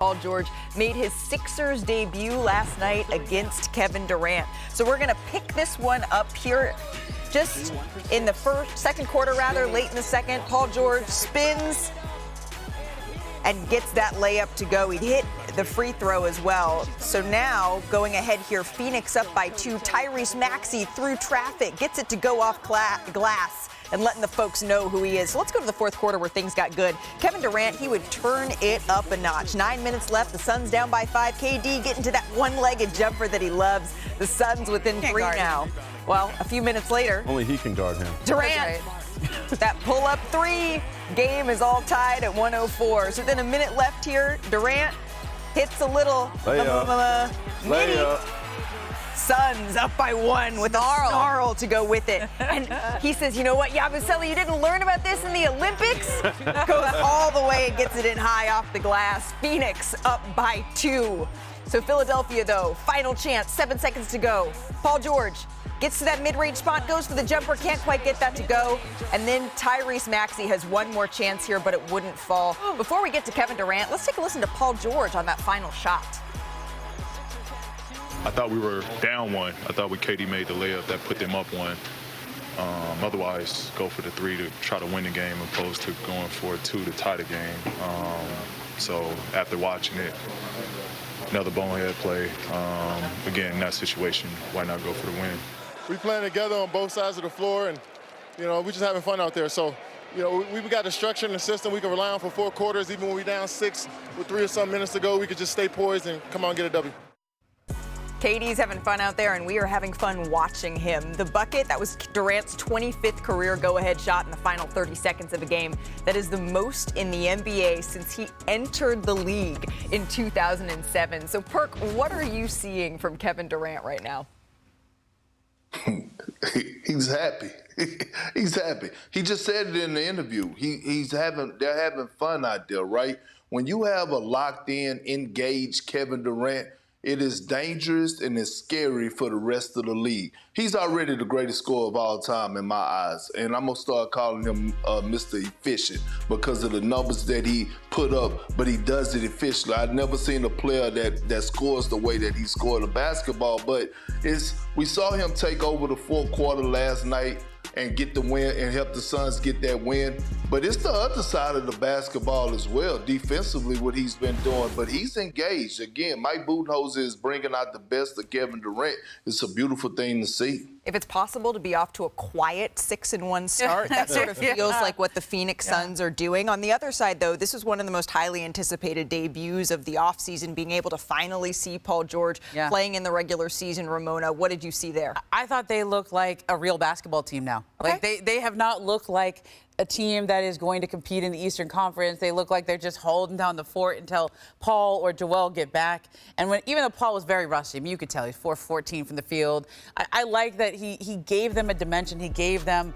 Paul George made his Sixers debut last night against Kevin Durant. So we're going to pick this one up here just in the second quarter, late in the second. Paul George spins and gets that layup to go. He hit the free throw as well. So now going ahead here, Phoenix up by 2. Tyrese Maxey through traffic, gets it to go off glass and letting the folks know who he is. So let's go to the fourth quarter where things got good. Kevin Durant, he would turn it up a notch. 9 minutes left. The Suns down by 5. KD getting to that one-legged jumper that he loves. The Suns within 3 now. Well, a few minutes later. Only he can guard him. Durant, that pull-up 3. Game is all tied at 104. So then a minute left here. Durant hits a little midi. Suns up by 1 with a snarl to go with it. And he says, you know what, Yabusele, you didn't learn about this in the Olympics? Goes all the way and gets it in high off the glass. Phoenix up by 2. So Philadelphia, though, final chance, 7 seconds to go. Paul George gets to that mid-range spot, goes for the jumper, can't quite get that to go. And then Tyrese Maxey has one more chance here, but it wouldn't fall. Before we get to Kevin Durant, let's take a listen to Paul George on that final shot. I thought we were down 1. I thought when KD made the layup, that put them up 1. Otherwise, go for the 3 to try to win the game opposed to going for a 2 to tie the game. So after watching it, another bonehead play. Again, in that situation, why not go for the win? We playing together on both sides of the floor, and, we're just having fun out there. So, we got the structure and the system we can rely on for 4 quarters. Even when we're down 6 with 3 or some minutes to go, we could just stay poised and come on and get a W. KD's having fun out there, and we are having fun watching him. The bucket, that was Durant's 25th career go-ahead shot in the final 30 seconds of the game. That is the most in the NBA since he entered the league in 2007. So, Perk, what are you seeing from Kevin Durant right now? He's happy. He's happy. He just said it in the interview. They're having fun out there, right? When you have a locked-in, engaged Kevin Durant, it is dangerous and it's scary for the rest of the league. He's already the greatest scorer of all time in my eyes, and I'm going to start calling him Mr. Efficient because of the numbers that he put up, but he does it efficiently. I've never seen a player that scores the way that he scored a basketball, but we saw him take over the fourth quarter last night and get the win and help the Suns get that win. But it's the other side of the basketball as well, defensively, what he's been doing. But he's engaged. Again, Mike Budenholzer is bringing out the best of Kevin Durant. It's a beautiful thing to see. If it's possible to be off to a quiet 6-1 start, that sort of feels like what the Phoenix Suns are doing. On the other side, though, this is one of the most highly anticipated debuts of the offseason, being able to finally see Paul George playing in the regular season. Ramona, what did you see there? I thought they looked like a real basketball team now. Okay. Like they have not looked like a team that is going to compete in the Eastern Conference. They look like they're just holding down the fort until Paul or Joel get back. And even though Paul was very rusty, I mean, you could tell he's 4-14 from the field. I like that he gave them a dimension. He gave them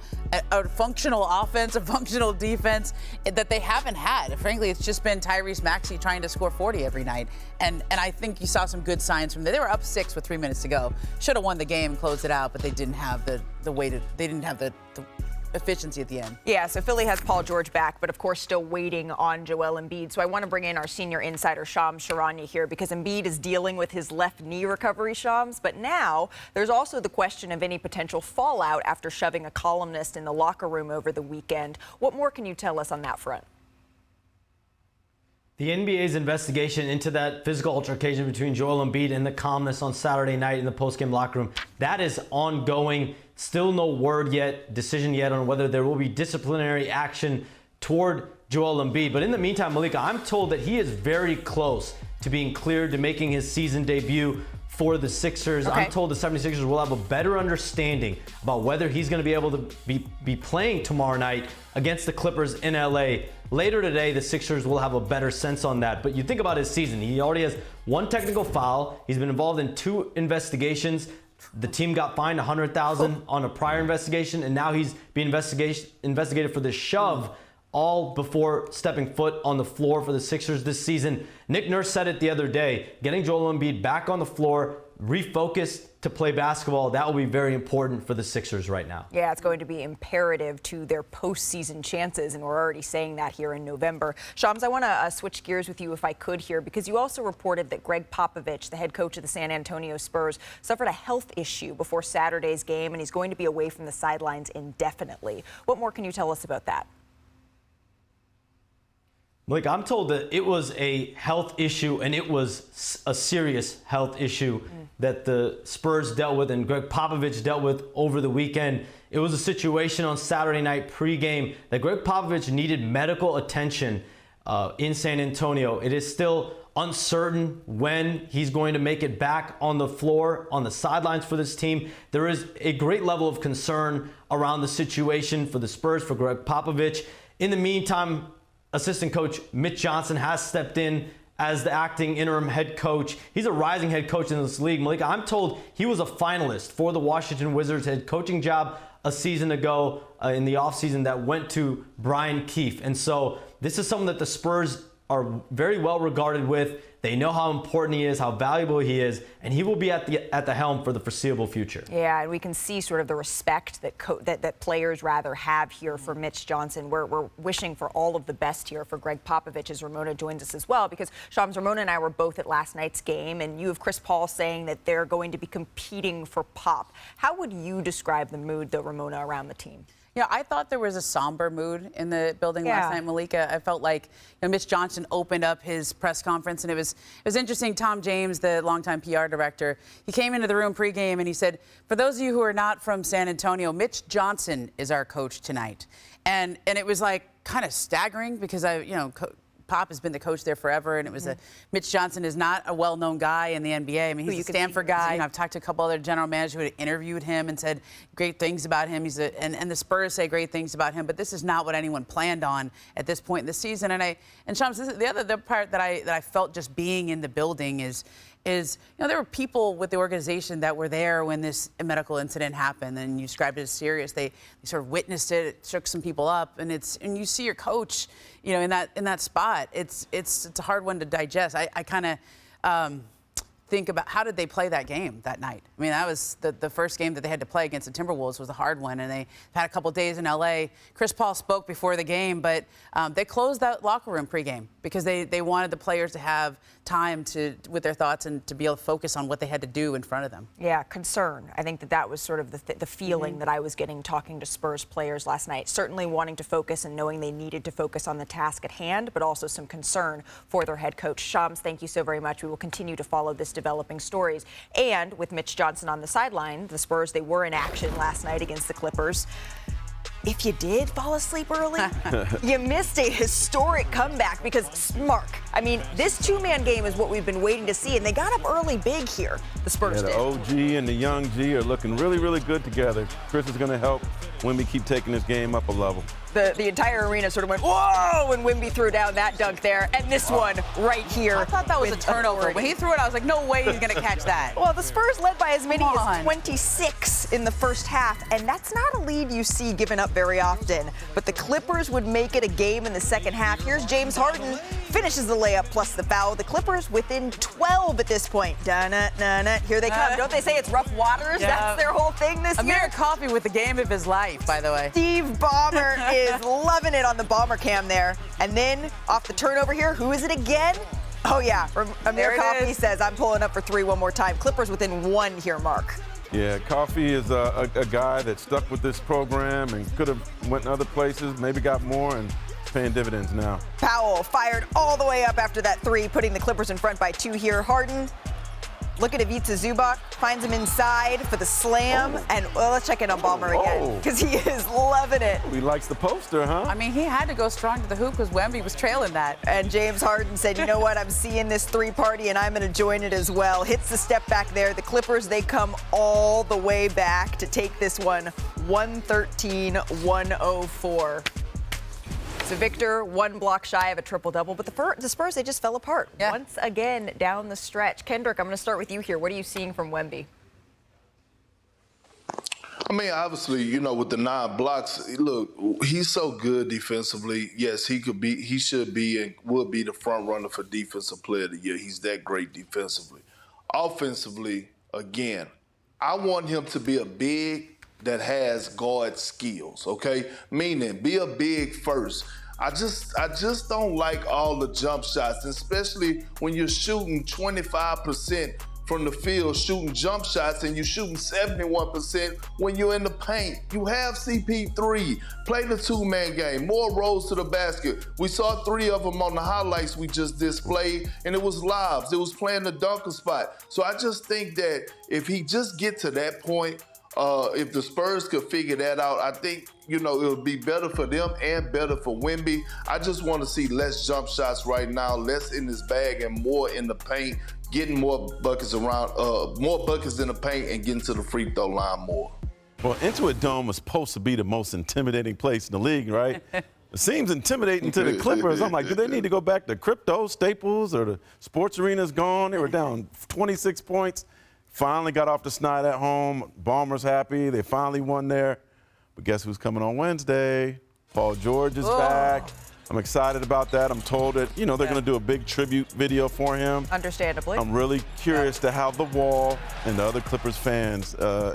a functional offense, a functional defense that they haven't had. Frankly, it's just been Tyrese Maxey trying to score 40 every night. And I think you saw some good signs from there. They were up 6 with 3 minutes to go. Should have won the game and closed it out, but they didn't have the efficiency at the end. Yeah, so Philly has Paul George back, but of course still waiting on Joel Embiid. So I want to bring in our senior insider, Charania, here, because Embiid is dealing with his left knee recovery, Shams. But now there's also the question of any potential fallout after shoving a columnist in the locker room over the weekend. What more can you tell us on that front? The NBA's investigation into that physical altercation between Joel Embiid and the columnist on Saturday night in the postgame locker room, that is ongoing. Still no decision yet on whether there will be disciplinary action toward Joel Embiid. But in the meantime, Malika, I'm told that he is very close to being cleared to making his season debut for the Sixers. Okay. I'm told the 76ers will have a better understanding about whether he's going to be able to be playing tomorrow night against the Clippers in LA. Later today, the Sixers will have a better sense on that. But you think about his season. He already has 1 technical foul. He's been involved in 2 investigations. The team got fined $100,000 on a prior investigation, and now he's being investigated for the shove, all before stepping foot on the floor for the Sixers this season. Nick Nurse said it the other day, getting Joel Embiid back on the floor refocused to play basketball. That will be very important for the Sixers right now. Yeah, it's going to be imperative to their postseason chances, and we're already saying that here in November. Shams, I want to switch gears with you if I could here, because you also reported that Gregg Popovich, the head coach of the San Antonio Spurs, suffered a health issue before Saturday's game, and he's going to be away from the sidelines indefinitely. What more can you tell us about that? Like, I'm told that it was a health issue, and it was a serious health issue that the Spurs dealt with and Gregg Popovich dealt with over the weekend. It was a situation on Saturday night pregame that Gregg Popovich needed medical attention in San Antonio. It is still uncertain when he's going to make it back on the floor, on the sidelines for this team. There is a great level of concern around the situation for the Spurs, for Gregg Popovich. In the meantime, assistant coach Mitch Johnson has stepped in as the acting interim head coach. He's a rising head coach in this league. Malika, I'm told he was a finalist for the Washington Wizards head coaching job a season ago in the offseason that went to Brian Keefe. And so this is someone that the Spurs are very well regarded with. They know how important he is, how valuable he is, and he will be at the helm for the foreseeable future. Yeah, and we can see sort of the respect that players rather have here for Mitch Johnson. We're wishing for all of the best here for Gregg Popovich as Ramona joins us as well, because Shams, Ramona and I were both at last night's game, and you have Chris Paul saying that they're going to be competing for Pop. How would you describe the mood, though, Ramona, around the team? Yeah, I thought there was a somber mood in the building last night, Malika. I felt like Mitch Johnson opened up his press conference, and it was interesting. Tom James, the longtime PR director, he came into the room pregame and he said, "For those of you who are not from San Antonio, Mitch Johnson is our coach tonight." And it was like kind of staggering because Pop has been the coach there forever, and it was Mitch Johnson is not a well-known guy in the NBA. I mean, he's a Stanford guy. I've talked to a couple other general managers who had interviewed him and said great things about him. And the Spurs say great things about him, but this is not what anyone planned on at this point in the season. And Shams, the other part that I felt just being in the building is there were people with the organization that were there when this medical incident happened, and you described it as serious. They sort of witnessed it. It shook some people up, and you see your coach, in that spot. It's a hard one to digest. I kind of think about how did they play that game that night. I mean, that was the first game that they had to play against the Timberwolves was a hard one, and they had a couple days in L.A. Chris Paul spoke before the game, but they closed that locker room pregame because they wanted the players to have time with their thoughts and to be able to focus on what they had to do in front of them. Yeah, concern. I think that was sort of the feeling that I was getting talking to Spurs players last night. Certainly wanting to focus and knowing they needed to focus on the task at hand, but also some concern for their head coach. Shams, thank you so very much. We will continue to follow this developing stories. And with Mitch Johnson on the sideline, the Spurs, they were in action last night against the Clippers. If you did fall asleep early, you missed a historic comeback because Marc, I mean, this two-man game is what we've been waiting to see, and they got up early big here, the Spurs did. The OG and the young G are looking really, really good together. Chris is going to help Wemby keep taking this game up a level. The entire arena sort of went, whoa, when Wemby threw down that dunk there, and this one right here. I thought that was a turnover. When he threw it, I was like, no way he's going to catch that. Well, the Spurs led by as many as 26 in the first half, and that's not a lead you see given up very often. But the Clippers would make it a game in the second half. Here's James Harden, finishes the layup plus the foul. The Clippers within 12 at this point. Da-na-na-na. Here they come. Don't they say it's rough waters? Yeah. That's their whole thing this year. Amir Coffey with the game of his life, by the way. Steve Ballmer is loving it on the Ballmer cam there. And then off the turnover here, who is it again? Oh, yeah. Amir Coffey says, I'm pulling up for three one more time. Clippers within one here, Marc. Yeah, Coffey is a guy that stuck with this program and could have went other places, maybe got more, and paying dividends now. Powell fired all the way up after that three, putting the Clippers in front by two here. Harden, look at Ivica Zubac, finds him inside for the slam. And let's check in on Ballmer again, because he is loving it. He likes the poster, huh? I mean, he had to go strong to the hoop because Wemby was trailing that. And James Harden said, you know what, I'm seeing this three party and I'm going to join it as well. Hits the step back there. The Clippers, they come all the way back to take this one 113-104. So Victor, one block shy of a triple-double, but the Spurs, they just fell apart once again down the stretch. Kendrick, I'm going to start with you here. What are you seeing from Wemby? I mean, obviously, with the 9 blocks, look, he's so good defensively. Yes, he should be and would be the front runner for Defensive Player of the Year. He's that great defensively. Offensively, again, I want him to be a big that has guard skills, okay? Meaning, be a big first. I just don't like all the jump shots, especially when you're shooting 25% from the field, shooting jump shots, and you're shooting 71% when you're in the paint. You have CP3. Play the two-man game. More rolls to the basket. We saw 3 of them on the highlights we just displayed, and it was lobs. It was playing the dunker spot. So I just think that if he just get to that point, if the Spurs could figure that out, I think, it would be better for them and better for Wemby. I just want to see less jump shots right now, less in his bag and more in the paint, getting more buckets in the paint and getting to the free throw line more. Well, Intuit Dome was supposed to be the most intimidating place in the league, right? It seems intimidating to the Clippers. I'm like, do they need to go back to Crypto, Staples, or the sports arena's gone? They were down 26 points. Finally got off the snide at home. Ballmer's happy. They finally won there. But guess who's coming on Wednesday? Paul George is back. I'm excited about that. I'm told that, they're going to do a big tribute video for him. Understandably. I'm really curious to how the Wall and the other Clippers fans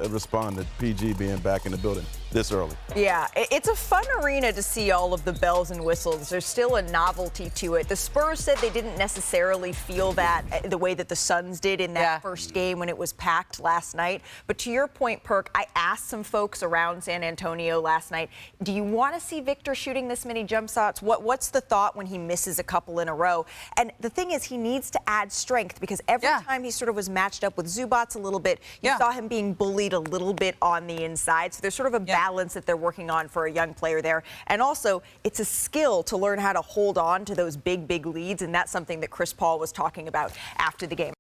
respond to PG being back in the building this early. Yeah, it's a fun arena to see all of the bells and whistles. There's still a novelty to it. The Spurs said they didn't necessarily feel that the way that the Suns did in that first game when it was packed last night. But to your point, Perk, I asked some folks around San Antonio last night, do you want to see Victor shooting this many jump shots? What's the thought when he misses a couple in a row? And the thing is, he needs to add strength because every time he sort of was matched up with Zubats a little bit, you saw him being bullied a little bit on the inside. So there's sort of a balance that they're working on for a young player there. And also, it's a skill to learn how to hold on to those big leads, and that's something that Chris Paul was talking about after the game.